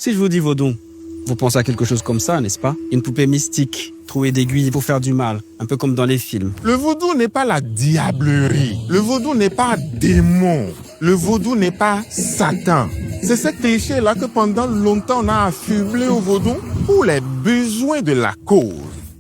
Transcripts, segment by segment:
Si je vous dis vaudou, vous pensez à quelque chose comme ça, n'est-ce pas? Une poupée mystique, trouée d'aiguilles pour faire du mal, un peu comme dans les films. Le vaudou n'est pas la diablerie. Le vaudou n'est pas démon. Le vaudou n'est pas Satan. C'est ce cliché-là que pendant longtemps on a affublé au vaudou pour les besoins de la cause.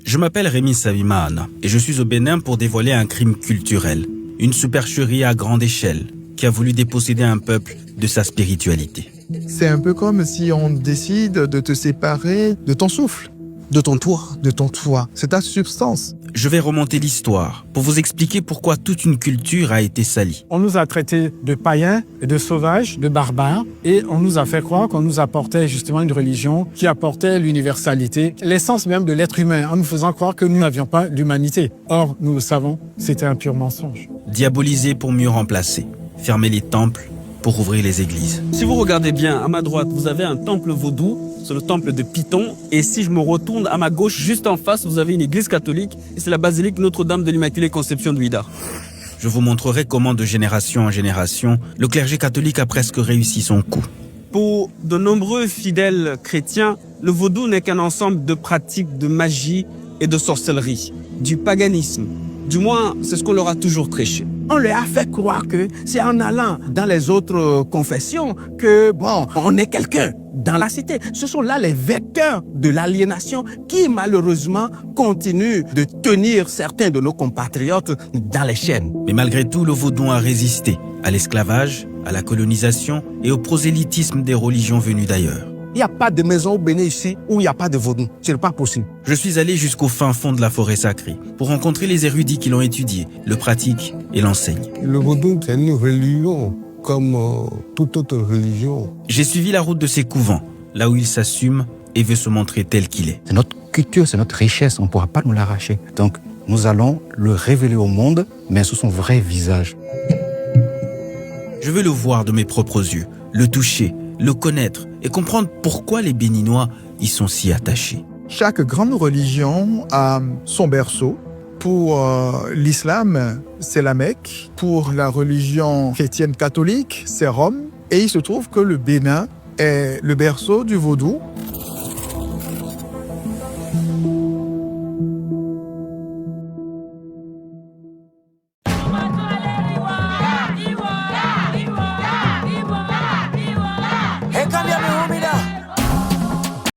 Je m'appelle Rémi Savimana et je suis au Bénin pour dévoiler un crime culturel, une supercherie à grande échelle qui a voulu déposséder un peuple de sa spiritualité. C'est un peu comme si on décide de te séparer de ton souffle, De ton toit. de ton toi. C'est ta substance. Je vais remonter l'histoire pour vous expliquer pourquoi toute une culture a été salie. On nous a traités de païens, de sauvages, de barbares, et on nous a fait croire qu'on nous apportait justement une religion qui apportait l'universalité, l'essence même de l'être humain, en nous faisant croire que nous n'avions pas d'humanité. Or, nous le savons, c'était un pur mensonge. Diaboliser pour mieux remplacer, fermer les temples pour ouvrir les églises. Si vous regardez bien, à ma droite, vous avez un temple vaudou, c'est le temple de Python. Et si je me retourne à ma gauche, juste en face, vous avez une église catholique. Et c'est la basilique Notre-Dame de l'Immaculée Conception de Ouidah. Je vous montrerai comment de génération en génération, le clergé catholique a presque réussi son coup. Pour de nombreux fidèles chrétiens, le vaudou n'est qu'un ensemble de pratiques de magie et de sorcellerie, du paganisme. Du moins, c'est ce qu'on leur a toujours prêché. On leur a fait croire que c'est en allant dans les autres confessions que, on est quelqu'un dans la cité. Ce sont là les vecteurs de l'aliénation qui, malheureusement, continuent de tenir certains de nos compatriotes dans les chaînes. Mais malgré tout, le vaudou a résisté à l'esclavage, à la colonisation et au prosélytisme des religions venues d'ailleurs. Il n'y a pas de maison au Bénin ici où il n'y a pas de vaudou. Ce n'est pas possible. Je suis allé jusqu'au fin fond de la forêt sacrée pour rencontrer les érudits qui l'ont étudié, le pratiquent et l'enseignent. Le vaudou, c'est une religion, comme toute autre religion. J'ai suivi la route de ces couvents, là où il s'assume et veut se montrer tel qu'il est. C'est notre culture, c'est notre richesse, on ne pourra pas nous l'arracher. Donc, nous allons le révéler au monde, mais sous son vrai visage. Je veux le voir de mes propres yeux, le toucher, le connaître et comprendre pourquoi les Béninois y sont si attachés. Chaque grande religion a son berceau. Pour l'islam, c'est la Mecque. Pour la religion chrétienne catholique, c'est Rome. Et il se trouve que le Bénin est le berceau du vaudou.